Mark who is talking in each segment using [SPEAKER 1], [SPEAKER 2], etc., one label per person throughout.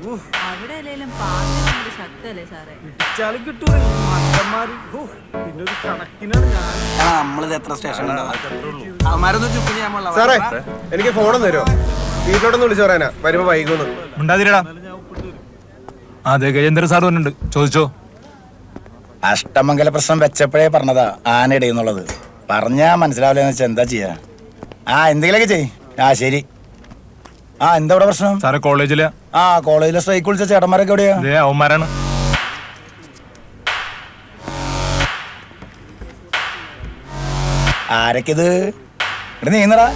[SPEAKER 1] അവിടെ അല്ലെങ്കിലും പാർട്ടി നമ്മുടെ ശക്തല്ലേ സാറേ.
[SPEAKER 2] ഇടിച്ചാലും കിട്ടൂല മണ്ടന്മാര്. പിന്നെ ഒരു കണക്കിനാണ് ഞാൻ.
[SPEAKER 3] നമ്മളിത് എത്ര സ്റ്റേഷൻ
[SPEAKER 4] സാറേ എനിക്ക് ഫോണൊന്നും തരുമോ? വീട്ടിലോട്ടൊന്ന് വിളിച്ചു പറയാനാ, വരുമ്പോ വൈകുന്നു.
[SPEAKER 5] ഉണ്ടാതിരടാ. അതെ ഗജേന്ദ്ര സാർ വന്നിട്ടുണ്ട്, ചോദിച്ചോ.
[SPEAKER 3] അഷ്ടമംഗല പ്രശ്നം വെച്ചപ്പോഴേ പറഞ്ഞതാ ആനയിടയെന്നുള്ളത്. പറഞ്ഞാ മനസ്സിലാവില്ലെന്ന് വെച്ചാൽ എന്താ ചെയ്യാ? എന്തെങ്കിലുമൊക്കെ ചെയ്. ശരി. എന്താ ഇവിടെ പ്രശ്നം?
[SPEAKER 5] സാറെ കോളേജില്
[SPEAKER 3] കോളേജിലെ സ്ട്രൈക്ക് വിളിച്ച ചേട്ടന്മാരൊക്കെ എവിടെയാ?
[SPEAKER 5] അവന്മാരാണ്.
[SPEAKER 3] ആരൊക്കെത്? ഇവിടെ നീങ്ങടാ.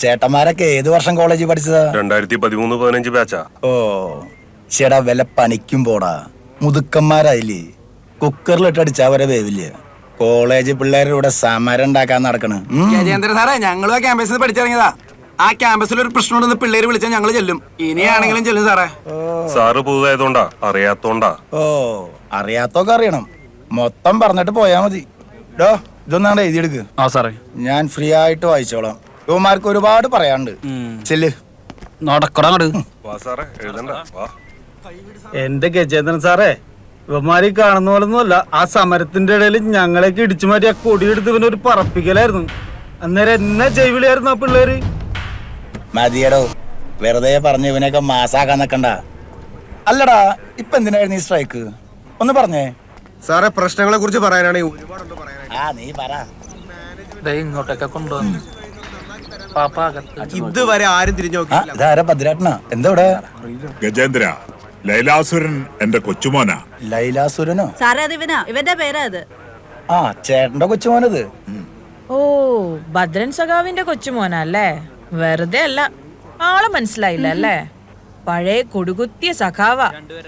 [SPEAKER 3] ചേട്ടന്മാരൊക്കെ ഏത് വർഷം കോളേജിൽ പഠിച്ചതാ?
[SPEAKER 6] 2013-15 ബാച്ചാ.
[SPEAKER 3] ചേടാ വല്ല പണിക്കും പോടാ. മുതുക്കന്മാരായില്ലേ? കുക്കറിലിട്ടടിച്ചാ വരെ വേവില്ല. കോളേജ് പിള്ളേരുടെ കൂടെ സമരം ഉണ്ടാക്കാൻ നടക്കണ്.
[SPEAKER 7] ഗജേന്ദ്ര സാറേ, ഞങ്ങളും ആ ക്യാമ്പസിൽ പഠിച്ചിറങ്ങിയതാ. ആ ക്യാമ്പസിൽ ഒരു പ്രശ്നമുണ്ടെന്ന് പിള്ളേര് വിളിച്ചാൽ ഞങ്ങൾ ചെല്ലും. ഇനിയാണെങ്കിലും ചെല്ലും സാറേ.
[SPEAKER 6] സാറ് പുതുതായതുകൊണ്ടാ, അറിയാത്തോണ്ടാ.
[SPEAKER 3] അറിയാത്തൊക്കെ അറിയണം. മൊത്തം പറഞ്ഞിട്ട് പോയാ മതി. ഇതൊന്നാണ്ട് എഴുതിയെടുക്ക്. ഞാൻ ഫ്രീ ആയിട്ട് വായിച്ചോളാം. യുവമാർക്ക് ഒരുപാട് പറയാനുണ്ട്. ചെല്ല്.
[SPEAKER 2] എന്റെ ഗജേന്ദ്രൻ സാറേ, ഇവന്മാരി കാണുന്ന പോലൊന്നുമല്ല. ആ സമരത്തിന്റെ ഇടയിൽ ഞങ്ങളേക്ക് ഇടിച്ചു മാറ്റി ആ കൊടിയെടുത്ത് ഇവനെ ഒരു പറപ്പിക്കലായിരുന്നു. അന്നേരം എന്നെ ജൈവിളിയായിരുന്നു ആ പിള്ളേര്.
[SPEAKER 3] മതിയടോ, വെറുതെ പറഞ്ഞ് ഇവനെയൊക്കെ മാസാക്കാൻ നിക്കണ്ട. അല്ലടാ, ഇപ്പൊ എന്തിനായിരുന്നു ഈ സ്ട്രൈക്ക്? ഒന്ന് പറഞ്ഞേ.
[SPEAKER 4] സാറേ പ്രശ്നങ്ങളെ കുറിച്ച് പറയാനാണെങ്കിൽ ഒരുപാടുണ്ട് പറയാനായിട്ട്.
[SPEAKER 3] നീ പറ.
[SPEAKER 8] ഇങ്ങോട്ടൊക്കെ കൊണ്ടുവന്നു.
[SPEAKER 4] ഇതുവരെ ആരും തിരിഞ്ഞു നോക്കിയില്ല.
[SPEAKER 3] ഇതാരാ? ഭദ്രാട്ടനാ? എന്താ ഇവിടെ?
[SPEAKER 9] ഗജേന്ദ്ര, ലൈലാസുരൻ എന്റെ കൊച്ചുമോനാ.
[SPEAKER 3] ലൈലാസുരനോ?
[SPEAKER 1] സാറേ അത് ഇവന്റെ പേരാ അത്.
[SPEAKER 3] ചേട്ടന്റെ കൊച്ചുമോനത്.
[SPEAKER 10] ഓ, ഭദ്രൻ സഖാവിന്റെ കൊച്ചുമോനല്ലേ? വെറുതെ അല്ല, ആളെ മനസ്സിലായില്ല അല്ലേ? പഴയ കൊടുകുത്തിയ സഖാവ,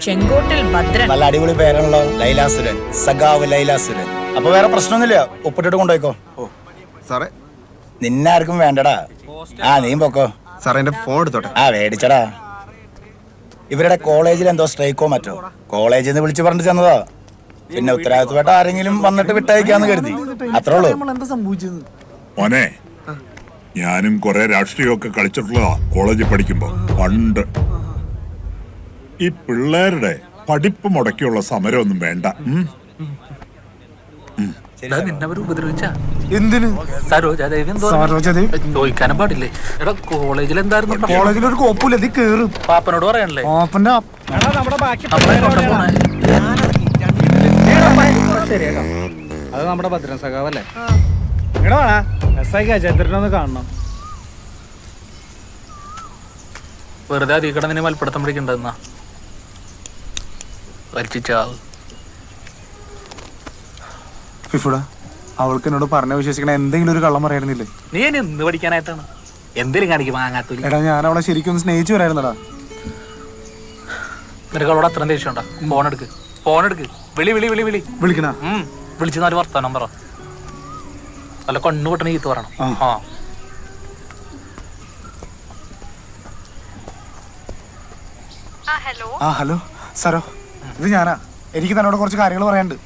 [SPEAKER 10] ചെങ്കോട്ടിൽ ഭദ്രൻ.
[SPEAKER 3] നല്ല അടിപൊളി പേരാണല്ലോ, ലൈലാസുരൻ. സഖാവ് ലൈലാസുരൻ. അപ്പൊ വേറെ പ്രശ്നമൊന്നുമില്ല, ഒപ്പിട്ടിട്ട് കൊണ്ടുപോയിക്കോ.
[SPEAKER 4] സാറേ
[SPEAKER 3] നിന്നാർക്കും വേണ്ടടാ. നീ പൊക്കോ.
[SPEAKER 4] സാറേ എന്റെ ഫോൺ എടുത്തോട്ടെ.
[SPEAKER 3] മേടിച്ചടാ. ഇവരുടെ കോളേജിൽ എന്തോ സ്ട്രൈക്കോ മറ്റോ. കോളേജിൽ നിന്ന് വിളിച്ചു പറഞ്ഞു ചെന്നതാ. പിന്നെ ഉത്തരവാദിത്തപ്പെട്ട ആരെങ്കിലും വന്നിട്ട് വിട്ടയക്കാന്ന് കരുതി. അത്രേ ഉള്ളൂ.
[SPEAKER 9] മോനെ, ഞാനും കുറെ രാഷ്ട്രീയമൊക്കെ കളിച്ചിട്ടുള്ളതാ കോളേജിൽ പഠിക്കുമ്പോ. പണ്ട് ഈ പിള്ളേരുടെ പഠിപ്പ് മുടക്കിയുള്ള സമരമൊന്നും വേണ്ട.
[SPEAKER 8] നിന്നവർ ഉപദ്രവിച്ചാ?
[SPEAKER 2] എന്തിന്?
[SPEAKER 8] ചോദിക്കാനും പാടില്ലേ? എടാ, കോളേജിൽ എന്തായിരുന്നു?
[SPEAKER 2] കോളേജിലൊരു കോപ്പില്ല, ഇത് കേറും.
[SPEAKER 8] പാപ്പനോട് പറയാനല്ലേ?
[SPEAKER 2] അത് നമ്മുടെ ഭദ്രൻ സഖാവല്ലേ? ഗജേന്ദ്രനൊന്ന് കാണണം.
[SPEAKER 8] വെറുതെ അതികടനെ മൽപ്പിടുത്തം പിടിക്കണ്ടെന്നാ വലിച്ചാവ്.
[SPEAKER 4] അവൾക്ക് എന്നോട് പറഞ്ഞ വിശ്വസിക്കണ എന്തെങ്കിലും ഒരു കള്ളം പറയായിരുന്നില്ലേ?
[SPEAKER 8] നീ ഇനി എന്ത് പഠിക്കാനായിട്ടാണ്? എന്തെങ്കിലും കാണിക്കും വാങ്ങാത്ത.
[SPEAKER 4] എടാ, ഞാൻ അവളെ ശരിക്കും സ്നേഹിച്ചു വരായിരുന്നടാ.
[SPEAKER 8] നിനക്ക് അവളോട് അത്രയും ദേഷ്യം ഉണ്ടാ? ഫോൺ എടുക്ക്.
[SPEAKER 4] വിളിക്കണ?
[SPEAKER 8] വിളിച്ച് 4 വർത്താനം പറ. നല്ല കണ്ണു പൊട്ടണ ചീത്ത പറയണം.
[SPEAKER 4] ഹലോ സാറോ, ഇത് ഞാനാ. എനിക്ക് തന്നോട് കുറച്ച് കാര്യങ്ങൾ പറയാനുണ്ട്.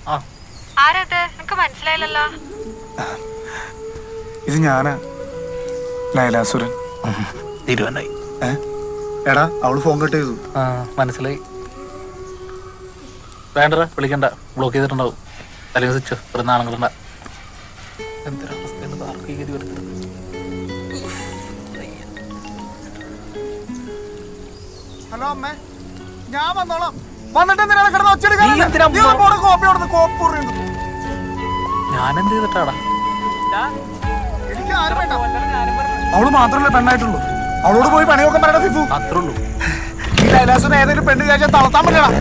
[SPEAKER 1] മനസ്സിലായില്ലല്ലോ.
[SPEAKER 4] ഇത് ഞാനാ, ലൈലാസുരൻ.
[SPEAKER 8] തീരുമാനായി.
[SPEAKER 4] എടാ, അവള് ഫോൺ കട്ട് ചെയ്തു.
[SPEAKER 8] മനസ്സിലായി. വേണ്ട, വിളിക്കണ്ട. ബ്ലോക്ക് ചെയ്തിട്ടുണ്ടാവും. അല്ലെങ്കിൽ സ്വിച്ച് ഒരു നാണങ്ങളുണ്ട.
[SPEAKER 4] ഹലോ അമ്മേ, ഞാൻ വന്നോളാം. വന്നിട്ട്
[SPEAKER 8] ഞാനെന്ത് ചെയ്തിട്ടാടാ?
[SPEAKER 4] അവള് മാത്രമല്ല പെണ്ണായിട്ടുള്ളൂ. അവളോട് പോയി പണിയൊക്കെ പറയണ ഫിഫു.
[SPEAKER 8] അത്രേ ഉള്ളൂ.
[SPEAKER 4] ഈ ലൈലാസുരൻ ഏതെങ്കിലും പെണ്ണ് വിചാരിച്ചാൽ തളർത്താൻ പറ്റണം.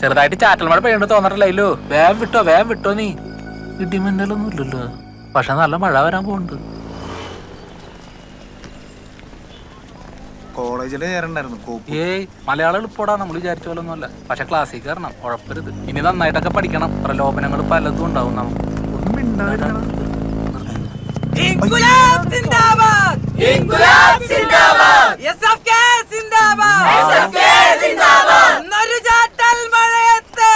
[SPEAKER 8] ചെറുതായിട്ട് ചാറ്റൽ മഴ പെയ്യണ്ട തോന്നട്ടില്ലല്ലോ. വേഗം വിട്ടോ നീ. ഇടിമിന്നലൊന്നും ഇല്ലല്ലോ. പക്ഷെ നല്ല മഴ വരാൻ പോകുന്നുണ്ട്.
[SPEAKER 4] കോളേജില്
[SPEAKER 8] ഏയ്, മലയാളം എളുപ്പടാ. നമ്മൾ വിചാരിച്ച പോലെ ഒന്നുമല്ല. പക്ഷെ ക്ലാസ്സിൽ കയറണം, ഉഴപ്പരുത്. ഇനി നന്നായിട്ടൊക്കെ പഠിക്കണം. പ്രലോഭനങ്ങൾ പലതും ഉണ്ടാവും. നമുക്ക്
[SPEAKER 10] ചാറ്റൽ മഴയത്ത്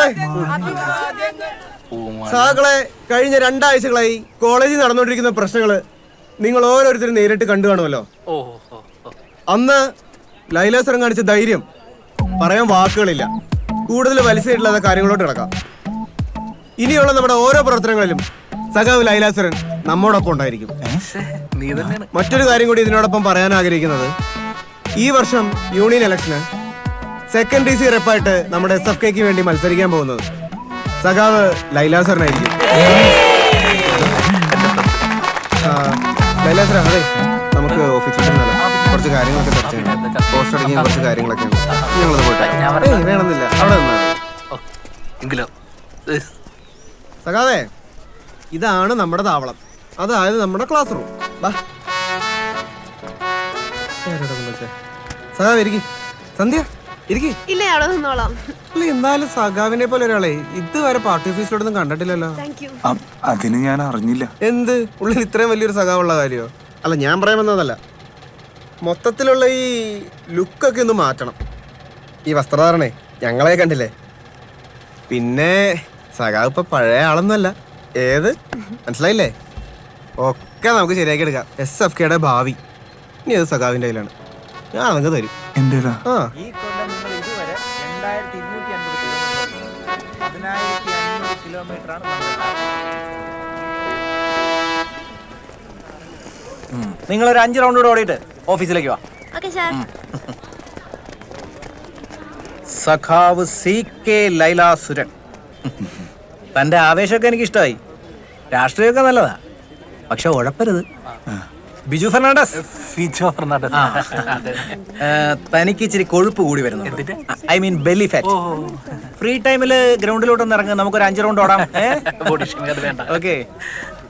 [SPEAKER 11] സാകളെ സാകളെ കഴിഞ്ഞ 2 ആഴ്ചകളായി കോളേജിൽ നടന്നുകൊണ്ടിരിക്കുന്ന പ്രശ്നങ്ങള് നിങ്ങൾ ഓരോരുത്തരും നേരിട്ട് കണ്ടു കാണുമല്ലോ. അന്ന് ലൈലാസരം കാണിച്ച ധൈര്യം പറയാൻ വാക്കുകളില്ല. കൂടുതൽ വലിച്ചിട്ടുള്ള കാര്യങ്ങളോട്ട് കിടക്കാം. ഇനിയുള്ള നമ്മുടെ ഓരോ പ്രവർത്തനങ്ങളിലും സഖാവ് ലൈലാസുരൻ നമ്മോടൊപ്പം ഉണ്ടായിരിക്കും. മറ്റൊരു കാര്യം കൂടി ഇതിനോടൊപ്പം പറയാൻ ആഗ്രഹിക്കുന്നത്, ഈ വർഷം യൂണിയൻ ഇലക്ഷന് സെക്കൻഡ് DC റെപ്പായിട്ട് നമ്മുടെ SFKക്ക് വേണ്ടി മത്സരിക്കാൻ പോകുന്നത് സഖാവ് ലൈലാസുരനായിരിക്കും. ലൈലാസുര, അതെ നമുക്ക് ഓഫീസിൽ കുറച്ച് കാര്യങ്ങളൊക്കെ ചർച്ച ചെയ്യണം. പോസ്റ്റ് അടങ്ങിയ കുറച്ച് കാര്യങ്ങളൊക്കെ ഉണ്ട്. ഞങ്ങളത് പോട്ടെ. വേണമെന്നില്ല, അവിടെ നിന്നാണ്. സഖാവേ, ഇതാണ് നമ്മുടെ താവളം, അതായത് നമ്മുടെ ക്ലാസ് റൂം. സഖാവ് ഇരിക്കി. സന്ധ്യ ഇരിക്കി.
[SPEAKER 12] ഇല്ല, അവിടെ നിന്നോളാം.
[SPEAKER 11] അല്ല, എന്നാലും സഖാവിനെ പോലെ ഒരാളെ ഇതുവരെ പാർട്ടി ഓഫീസിലോട്ടൊന്നും കണ്ടിട്ടില്ലല്ലോ.
[SPEAKER 4] അതിന് ഞാൻ അറിഞ്ഞില്ല.
[SPEAKER 11] എന്ത് ഉള്ളിൽ ഇത്രയും വലിയൊരു സഖാവുള്ള കാര്യമോ? അല്ല, ഞാൻ പറയാൻ വന്നതല്ല, മൊത്തത്തിലുള്ള ഈ ലുക്കൊക്കെ ഒന്ന് മാറ്റണം. ഈ വസ്ത്രധാരണേ ഞങ്ങളെ കണ്ടില്ലേ. പിന്നെ സഖാവ് ഇപ്പൊ പഴയ ആളൊന്നുമല്ല. ഏത് മനസ്സിലായില്ലേ? ഒക്കെ നമുക്ക് ശരിയാക്കി എടുക്കാം. SFKയുടെ ഭാവി ഇനി അത് സഖാവിന്റെ കയ്യിലാണ്. ഞാൻ അതങ്ങ് തരും. ആ,
[SPEAKER 7] നിങ്ങളൊരു 5 റൗണ്ട് കൂടെ ഓടിയിട്ട് ഓഫീസിലേക്ക് വാ. സഖാവ് CK ലൈലാസുരൻ. തന്റെ ആവേശമൊക്കെ എനിക്ക് ഇഷ്ടമായി. രാഷ്ട്രീയമൊക്കെ നല്ലതാ, പക്ഷെ ഉഴപ്പരുത്. ബിജു ഫെർണാണ്ടസ്. തനിക്ക് ഇച്ചിരി കൊഴുപ്പ് കൂടി വരുന്നു. I mean belly fat. Free ടൈമില് ഗ്രൗണ്ടിലോട്ടൊന്ന് ഇറങ്ങും, നമുക്കൊരു 5 റൗണ്ട് ഓടാം. ഓക്കെ.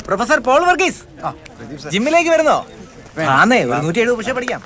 [SPEAKER 7] പ്രൊഫസർ പോൾ വർഗീസ് ജിമ്മിലേക്ക് വരുന്നോ? ആന്നേ, 170 പക്ഷേ പഠിക്കാം.